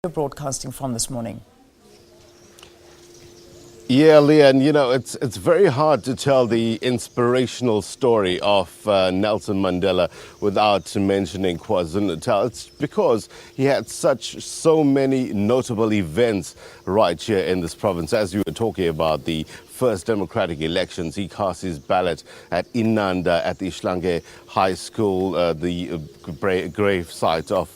You're broadcasting from this morning. Yeah, Leanne, it's very hard to tell the inspirational story of Nelson Mandela without mentioning KwaZulu-Natal. It's because he had so many notable events right here in this province. As you were talking about the first democratic elections, he cast his ballot at Inanda at the Ishlange High School, the grave site of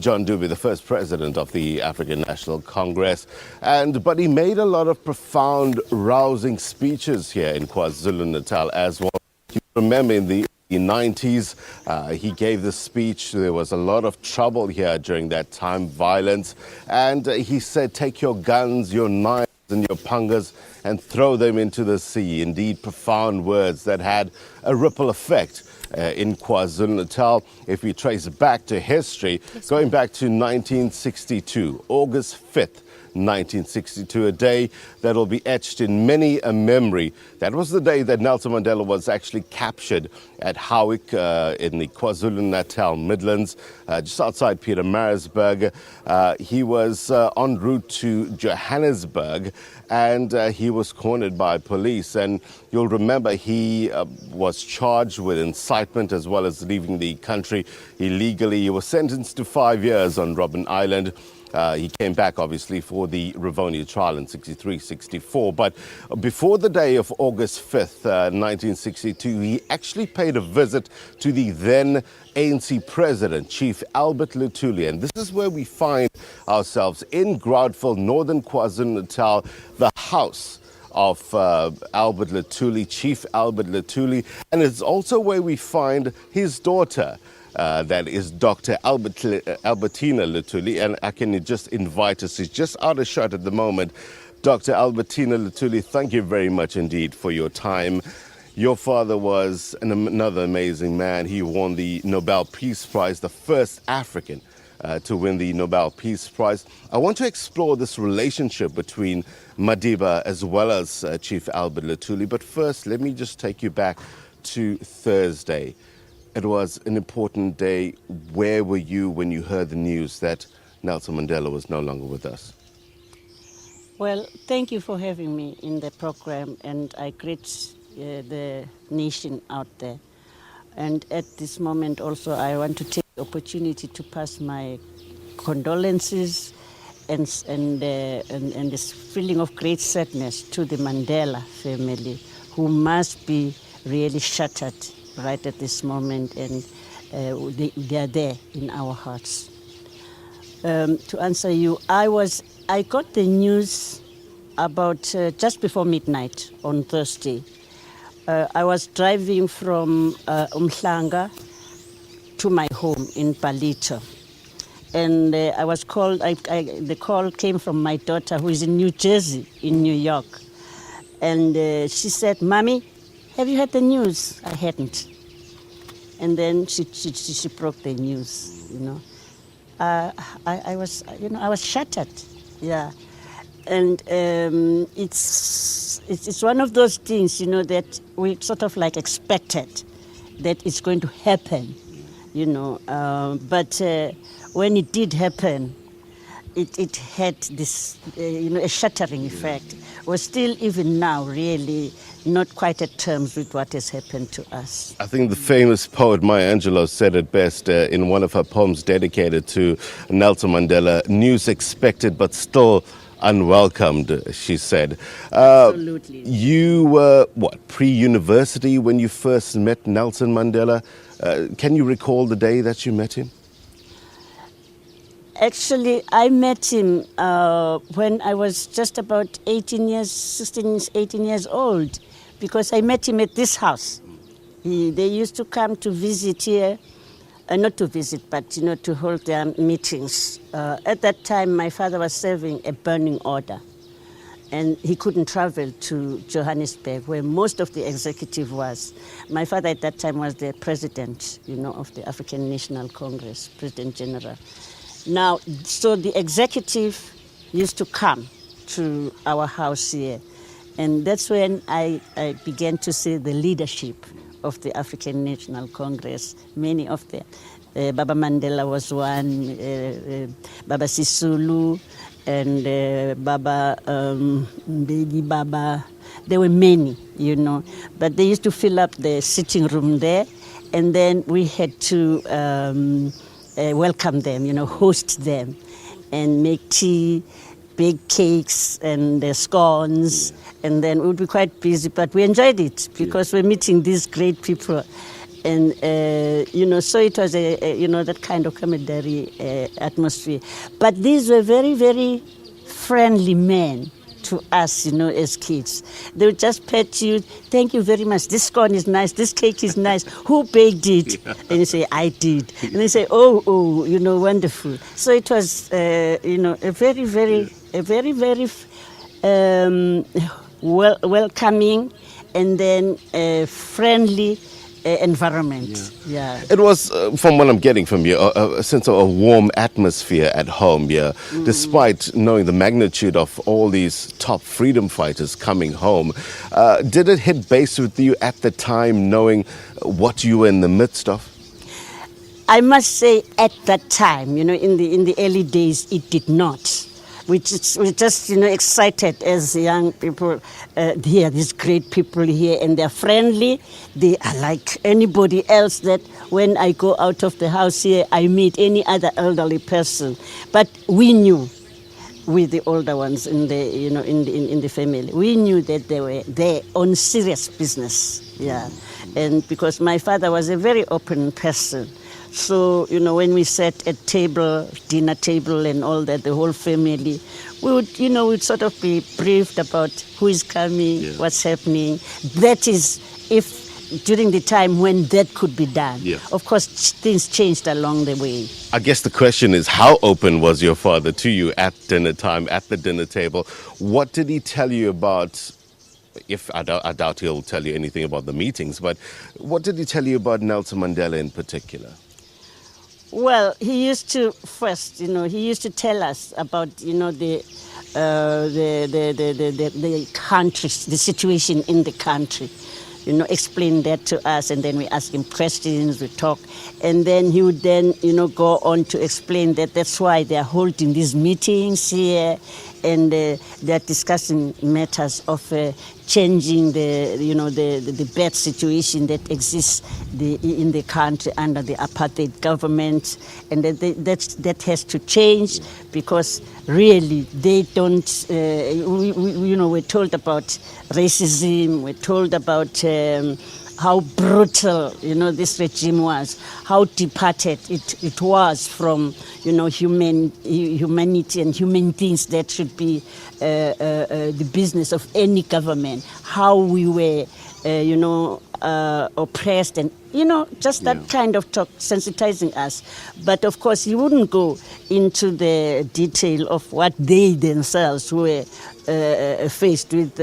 John Dube, the first president of the African National Congress. But he made a lot of profound, rousing speeches here in KwaZulu-Natal as well. You remember in the 90s, he gave this speech. There was a lot of trouble here during that time, violence. And he said, take your guns, your knives and your pangas and throw them into the sea. Indeed, profound words that had a ripple effect in KwaZulu-Natal. If we trace back to history, going back to 1962, August 5th, 1962, a day that will be etched in many a memory. That was the day that Nelson Mandela was actually captured at Howick in the KwaZulu-Natal Midlands, just outside Pietermaritzburg. He was en route to Johannesburg and he was cornered by police. And you'll remember he was charged with incitement as well as leaving the country illegally. He was sentenced to 5 years on Robben Island. He came back, obviously, for the Rivonia trial in 63-64. But before the day of August 5th, 1962, he actually paid a visit to the then ANC President, Chief Albert Luthuli. And this is where we find ourselves in Groudville, northern KwaZulu-Natal, the house of Albert Luthuli, Chief Albert Luthuli. And it's also where we find his daughter, that is Dr. Albertina Luthuli, and I can just invite us. She's just out of shot at the moment. Dr. Albertina Luthuli, thank you very much indeed for your time. Your father was another amazing man. He won the Nobel Peace Prize, the first African to win the Nobel Peace Prize. I want to explore this relationship between Madiba as well as Chief Albert Luthuli. But first, let me just take you back to Thursday. It was an important day. Where were you when you heard the news that Nelson Mandela was no longer with us? Well, thank you for having me in the program, and I greet the nation out there. And at this moment also, I want to take the opportunity to pass my condolences and this feeling of great sadness to the Mandela family, who must be really shattered right at this moment, and they are there in our hearts. To answer you, I got the news about just before midnight on Thursday. I was driving from Umhlanga to my home in Palito, and I was called. The call came from my daughter, who is in New Jersey, in New York, and she said, "Mommy, have you heard the news?" I hadn't. And then she broke the news, I was shattered, yeah. And it's one of those things, that we sort of like expected that it's going to happen, but when it did happen, it had this, a shattering effect. We're still, even now, really not quite at terms with what has happened to us. I think the famous poet Maya Angelou said it best in one of her poems dedicated to Nelson Mandela, "News expected but still unwelcomed," she said. Absolutely. You were, pre-university when you first met Nelson Mandela? Can you recall the day that you met him? Actually, I met him when I was just about 18 years old, because I met him at this house. They used to come to visit here, not to visit, but to hold their meetings. At that time, my father was serving a burning order, and he couldn't travel to Johannesburg, where most of the executive was. My father at that time was the president, of the African National Congress, President General. Now, so the executive used to come to our house here, and that's when I began to see the leadership of the African National Congress, many of them. Baba Mandela was one, Baba Sisulu, and Baba Mbeki Baba. There were many, but they used to fill up the sitting room there, and then we had to welcome them, host them, and make tea, bake cakes and scones, and then we would be quite busy, but we enjoyed it because we're meeting these great people. And, so it was that kind of camaraderie atmosphere. But these were very, very friendly men to us, as kids. They would just pet you, thank you very much, this scone is nice, this cake is nice, who baked it? And you say, I did. And they say, oh, wonderful. So it was, a very, very welcoming and then friendly environment. Yeah. It was, from what I'm getting from you, a sense of a warm atmosphere at home, despite knowing the magnitude of all these top freedom fighters coming home. Did it hit base with you at the time, knowing what you were in the midst of? I must say, at that time, in the early days, it did not. We just excited as young people. Here, these great people here, and they're friendly. They are like anybody else that when I go out of the house here, I meet any other elderly person. But we knew, with the older ones in the in the family, we knew that they were there on serious business. Yeah, and because my father was a very open person. So, when we sat at dinner table and all that, the whole family, we would, we'd sort of be briefed about who is coming, what's happening. That is, if during the time when that could be done. Yeah. Of course, things changed along the way. I guess the question is, how open was your father to you at dinner time, at the dinner table? What did he tell you about? I doubt he'll tell you anything about the meetings, but what did he tell you about Nelson Mandela in particular? Well, he used to first, he used to tell us about, the country, the situation in the country. Explain that to us, and then we ask him questions, we talk, and then he would then, go on to explain that that's why they are holding these meetings here, and they're discussing matters of changing the bad situation that exists in the country under the apartheid government, and that has to change because really they don't. We're told about racism. We're told about how brutal, this regime was, how departed it was from, humanity and human things that should be the business of any government, how we were, oppressed and, just that kind of talk, sensitizing us. But of course, he wouldn't go into the detail of what they themselves were faced with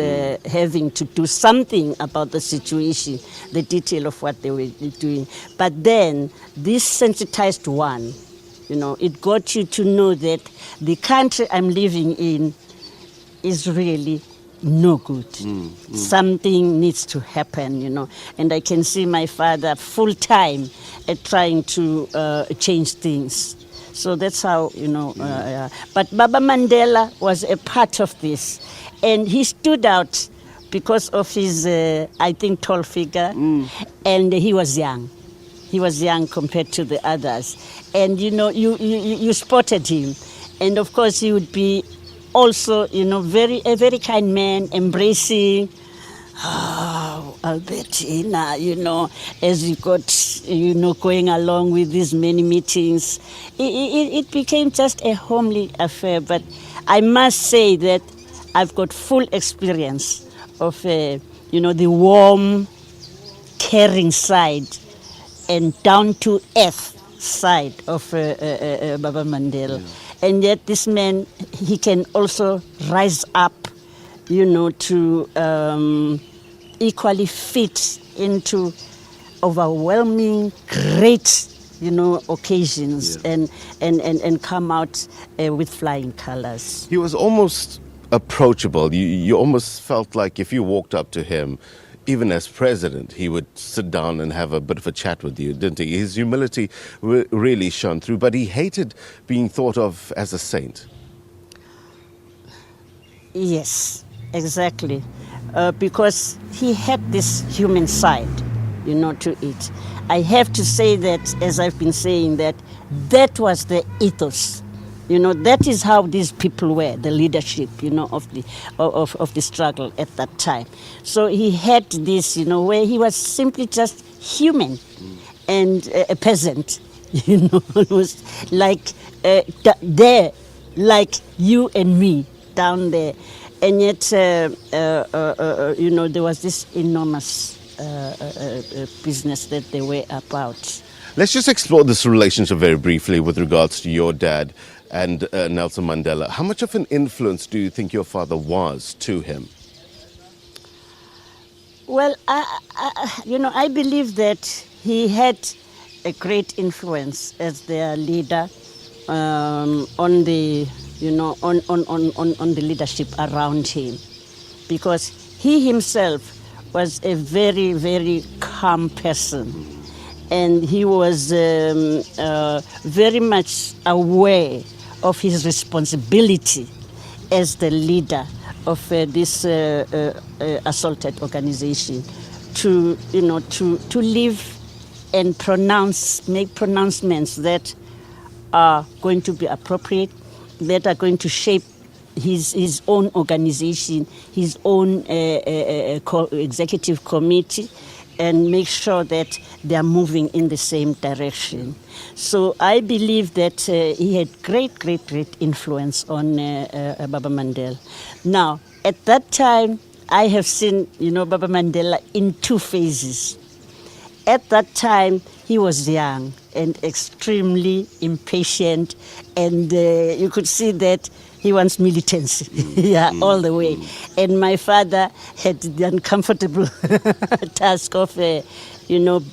having to do something about the situation, the detail of what they were doing. But then, this sensitized one, it got you to know that the country I'm living in is really no good. Something needs to happen, And I can see my father full time at trying to change things. So that's how, But Baba Mandela was a part of this. And he stood out because of his, tall figure. And he was young. He was young compared to the others. And, you spotted him. And, of course, he would be also, a very kind man, embracing. Oh, Albertina, as we got, going along with these many meetings, it became just a homely affair. But I must say that I've got full experience of, the warm, caring side and down-to-earth side of Baba Mandela. Yeah. And yet this man, he can also rise up, to equally fit into overwhelming, great, occasions and come out with flying colors. He was almost approachable. You almost felt like if you walked up to him, even as president, he would sit down and have a bit of a chat with you, didn't he? His humility really shone through, but he hated being thought of as a saint. Yes, exactly. Because he had this human side, to it. I have to say that, as I've been saying, that was the ethos. That is how these people were, the leadership, of the struggle at that time. So he had this, where he was simply just human and a peasant, almost like there, like you and me down there. And yet, there was this enormous business that they were about. Let's just explore this relationship very briefly with regards to your dad and Nelson Mandela. How much of an influence do you think your father was to him? Well, I believe that he had a great influence as their leader on the, on the leadership around him, because he himself was a very, very calm person. And he was very much aware of his responsibility as the leader of this assaulted organization to live and make pronouncements that are going to be appropriate, that are going to shape his own organization, his own executive committee, and make sure that they are moving in the same direction. So I believe that he had great, great, great influence on Baba Mandela. Now, at that time, I have seen, Baba Mandela in two phases. At that time, he was young and extremely impatient, and you could see that he wants militancy, all the way. And my father had the uncomfortable task of,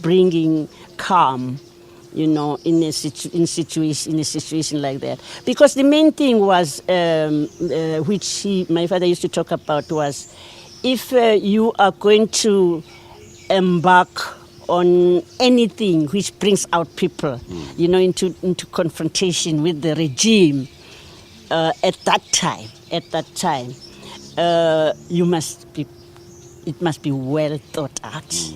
bringing calm, in a situation like that. Because the main thing was, which my father used to talk about, was if you are going to embark on anything which brings out people, into confrontation with the regime, at that time, it must be well thought out,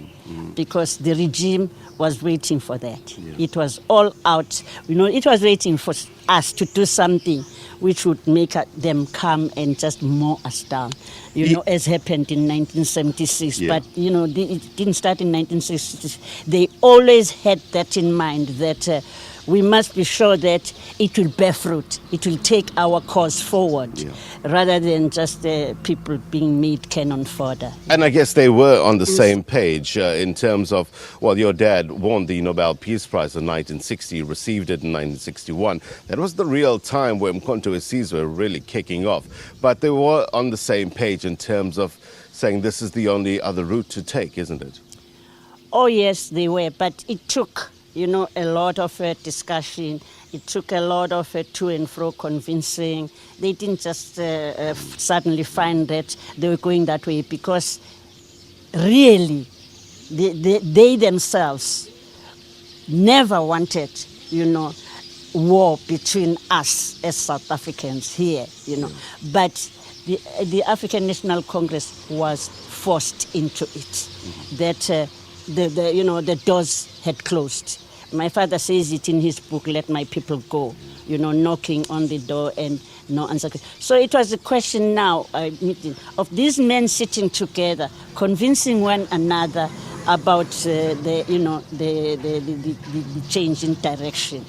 because the regime was waiting for that. Yeah. It was all out. It was waiting for us to do something which would make them come and just mow us down, as happened in 1976. Yeah. But, it didn't start in 1966. They always had that in mind, that we must be sure that it will bear fruit. It will take our cause forward, rather than just people being made cannon fodder. And I guess they were on the same page in terms of, your dad won the Nobel Peace Prize in 1960, received it in 1961. That was the real time where Mkhonto Sizwe were really kicking off. But they were on the same page in terms of saying this is the only other route to take, isn't it? Oh, yes, they were. But it took a lot of discussion. It took a lot of to and fro convincing. They didn't just suddenly find that they were going that way, because really they themselves never wanted, war between us as South Africans here, But the African National Congress was forced into it, that the doors had closed. My father says it in his book, Let My People Go, knocking on the door and no answer. So it was a question now of these men sitting together, convincing one another about the change in direction.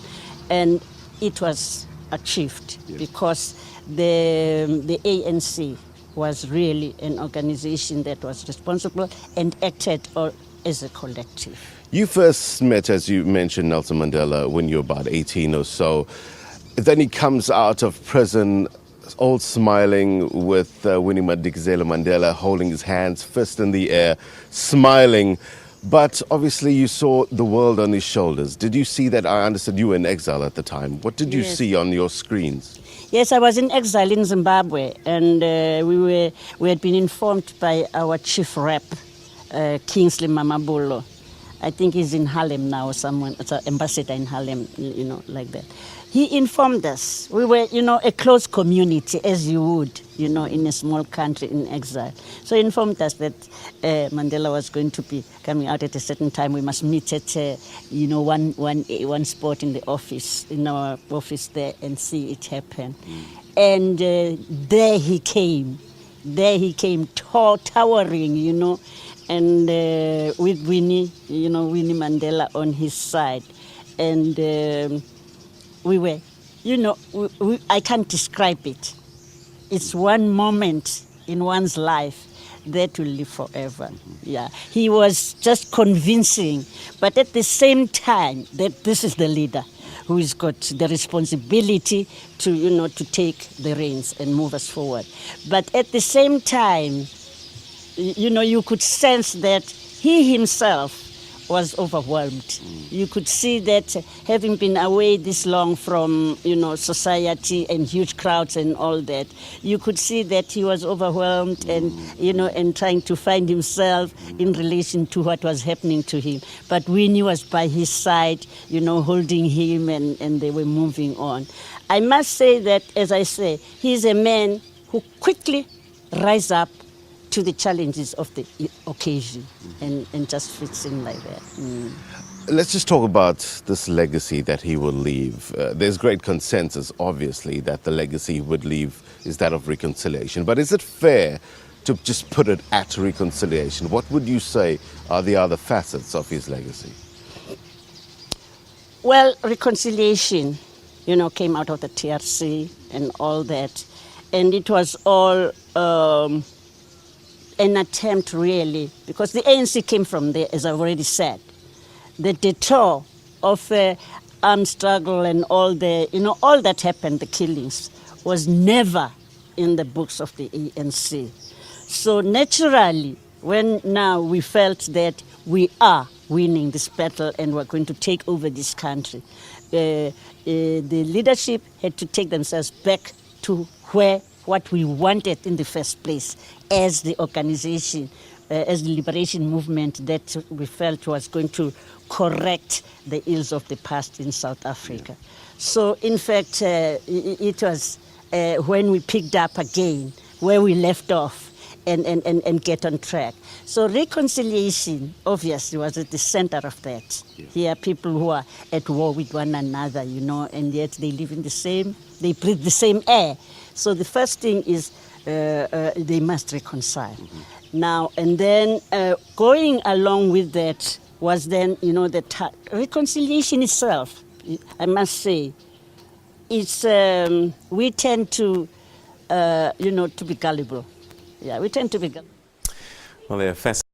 And it was achieved, because the ANC was really an organization that was responsible and acted as a collective. You first met, as you mentioned, Nelson Mandela when you were about 18 or so. Then he comes out of prison, all smiling, with Winnie Madikizela Mandela holding his hands, fist in the air, smiling. But obviously you saw the world on his shoulders. Did you see that? I understood you were in exile at the time. What did you see on your screens? Yes, I was in exile in Zimbabwe, and we had been informed by our chief rep Kingsley Mamabolo. I think he's in Harlem now, someone, it's an ambassador in Harlem, you know, like that. He informed us. We were, you know, a close community, as you would, you know, in a small country in exile. So he informed us that Mandela was going to be coming out at a certain time. We must meet at, you know, one spot in the office, in our office there, and see it happen. And there he came. There he came, towering, you know, and with Winnie, you know, Winnie Mandela on his side. And we were, you know, I can't describe it. It's one moment in one's life that will live forever. Yeah, he was just convincing, but at the same time that this is the leader who's got the responsibility to, you know, to take the reins and move us forward. But at the same time, you know, you could sense that he himself was overwhelmed. You could see that having been away this long from, you know, society and huge crowds and all that, you could see that he was overwhelmed and, you know, and trying to find himself in relation to what was happening to him. But Winnie was by his side, you know, holding him, and they were moving on. I must say that, as I say, he's a man who quickly rise up to the challenges of the occasion and just fits in like that. Let's just talk about this legacy that he will leave. There's great consensus, obviously, that the legacy he would leave is that of reconciliation. But is it fair to just put it at reconciliation? What would you say are the other facets of his legacy? Well, reconciliation, you know, came out of the TRC and all that. And it was all an attempt, really, because the ANC came from there, as I've already said. The detour of armed struggle and all the, you know, all that happened, the killings, was never in the books of the ANC. So naturally, when now we felt that we are winning this battle and we're going to take over this country, the leadership had to take themselves back to what we wanted in the first place as the organization, as the liberation movement that we felt was going to correct the ills of the past in South Africa. So in fact, it was when we picked up again where we left off and get on track. So reconciliation, obviously, was at the center of that. Yeah. Here are people who are at war with one another, you know, and yet they live in the same, they breathe the same air. So the first thing is they must reconcile. Now, and then going along with that was then, you know, the reconciliation itself, I must say, it's, we tend to, you know, to be gullible. Yeah, we tend to be gullible. Well, they're fascinating.